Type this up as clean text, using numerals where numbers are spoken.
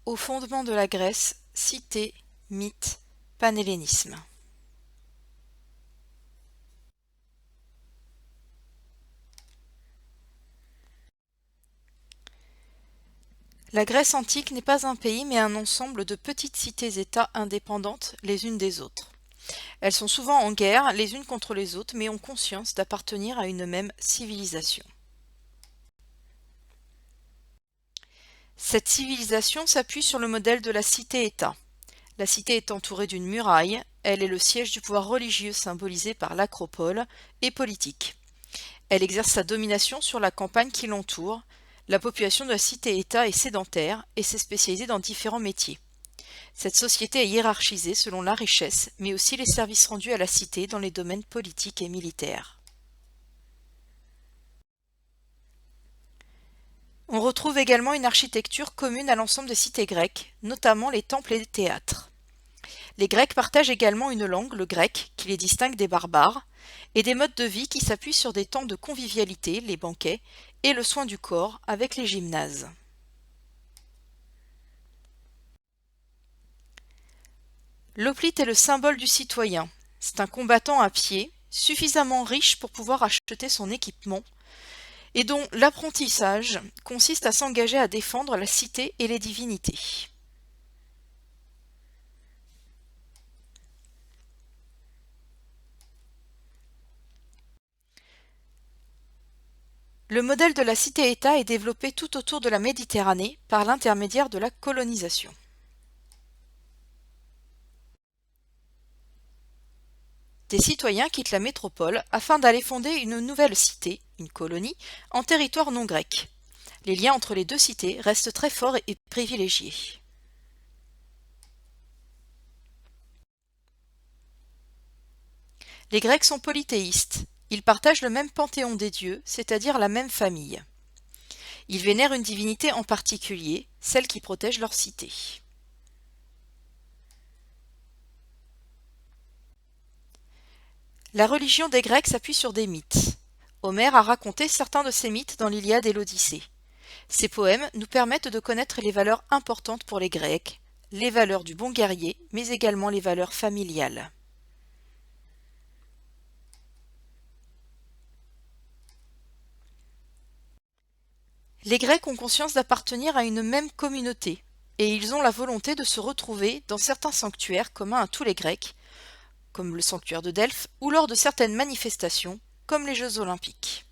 Au fondement de la Grèce, cité, mythe, panhellénisme. La Grèce antique n'est pas un pays mais un ensemble de petites cités-États indépendantes les unes des autres. Elles sont souvent en guerre les unes contre les autres mais ont conscience d'appartenir à une même civilisation. Cette civilisation s'appuie sur le modèle de la cité-État. La cité est entourée d'une muraille, elle est le siège du pouvoir religieux symbolisé par l'acropole et politique. Elle exerce sa domination sur la campagne qui l'entoure. La population de la cité-État est sédentaire et s'est spécialisée dans différents métiers. Cette société est hiérarchisée selon la richesse, mais aussi les services rendus à la cité dans les domaines politiques et militaires. On retrouve également une architecture commune à l'ensemble des cités grecques, notamment les temples et les théâtres. Les Grecs partagent également une langue, le grec, qui les distingue des barbares, et des modes de vie qui s'appuient sur des temps de convivialité, les banquets, et le soin du corps, avec les gymnases. L'hoplite est le symbole du citoyen. C'est un combattant à pied, suffisamment riche pour pouvoir acheter son équipement, et dont l'apprentissage consiste à s'engager à défendre la cité et les divinités. Le modèle de la cité-État est développé tout autour de la Méditerranée par l'intermédiaire de la colonisation. Des citoyens quittent la métropole afin d'aller fonder une nouvelle cité, une colonie, en territoire non grec. Les liens entre les deux cités restent très forts et privilégiés. Les Grecs sont polythéistes. Ils partagent le même panthéon des dieux, c'est-à-dire la même famille. Ils vénèrent une divinité en particulier, celle qui protège leur cité. La religion des Grecs s'appuie sur des mythes. Homère a raconté certains de ces mythes dans l'Iliade et l'Odyssée. Ces poèmes nous permettent de connaître les valeurs importantes pour les Grecs, les valeurs du bon guerrier, mais également les valeurs familiales. Les Grecs ont conscience d'appartenir à une même communauté, et ils ont la volonté de se retrouver dans certains sanctuaires communs à tous les Grecs, comme le sanctuaire de Delphes, ou lors de certaines manifestations, comme les Jeux olympiques.